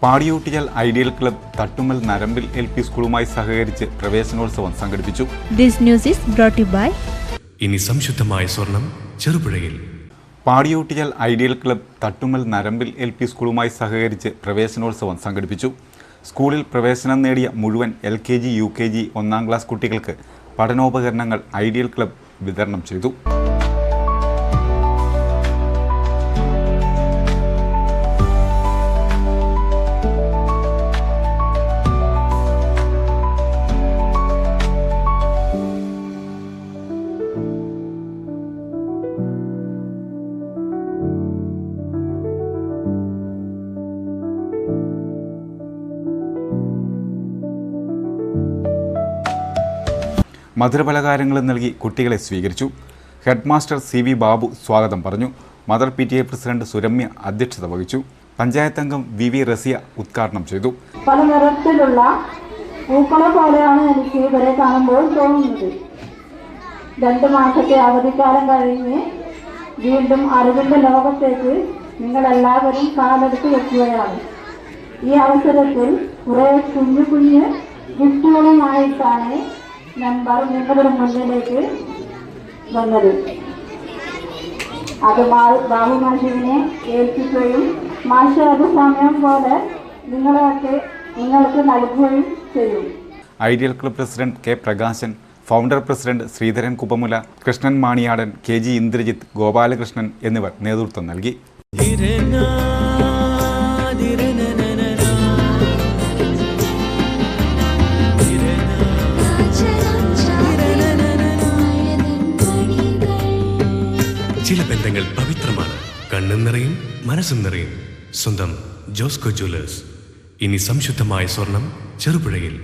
പാടിയൂട്ടിയാൽ ideal club Thattummal നരമ്പിൽ LP സ്കൂളുമായി സഹകരിച്ച് പ്രവേശനോത്സവം സംഘടിപ്പിച്ചു. This news is brought you by ഇനി സംശുദ്ധമായ സ്വർണം ചെറുപുഴയിൽ. പാടിയൂട്ടിയാൽ ഐഡിയൽ ക്ലബ് തട്ടുമ്മൽ നരമ്പിൽ LP സ്കൂളുമായി സഹകരിച്ച് പ്രവേശനോത്സവം സംഘടിപ്പിച്ചു. സ്കൂളിൽ പ്രവേശനം നേടിയ മുഴുവൻ LKG, UKG, 1ാം ക്ലാസ് കുട്ടികൾക്ക് പഠനോപകരണങ്ങൾ ഐഡിയൽ ക്ലബ് വിതരണം ചെയ്തു. മധുരപലഹാരങ്ങളും നൽകി കുട്ടികളെ സ്വീകരിച്ചു. ഹെഡ് മാസ്റ്റർ CV ബാബു സ്വാഗതം പറഞ്ഞു. മദർ PTA പ്രസിഡന്റ് സുരമ്യ അധ്യക്ഷത വഹിച്ചു. പഞ്ചായത്ത് അംഗം VV റസിയ ഉദ്ഘാടനം ചെയ്തു. പല നിറത്തിലുള്ള പൂക്കളെ പോലെയാണ് എനിക്ക് ഇവരെ കാണുമ്പോൾ തോന്നുന്നത്. 2 മാസത്തെ അവധിക്കാലം കഴിഞ്ഞ് വീണ്ടും അറിവിൻ്റെ ലോകത്തേക്ക് നിങ്ങളെല്ലാവരും കാലെടുത്ത് വെക്കുകയാണ്. ഈ അവസരത്തിൽ കുറേ കുഞ്ഞു കുഞ്ഞ് ഗിഫ്റ്റുകളുമായിട്ടാണ് നമ്പർ നിങ്ങളുടെ മുന്നിലേക്ക് വന്നത്. അത് ബാബു മാഷിനെ ഏൽപ്പിക്കുകയും മാഷ് അത് സമയം പോലെ നിങ്ങൾക്ക് നൽകുകയും ചെയ്യും. Ideal club president K Prakashan, founder president Sreedharan Kuppamula, Krishnan Maniyadan, KG Indrajith, Gopalakrishnan എന്നിവർ നേതൃത്വം നൽകി. ചില ബന്ധങ്ങൾ പവിത്രമാണ്. കണ്ണും നിറയും മനസ്സും നിറയും. സ്വന്തം ജോസ്കോ ജ്വല്ലേഴ്സ്. ഇനി സംശുദ്ധമായ സ്വർണം ചെറുപുഴയിൽ.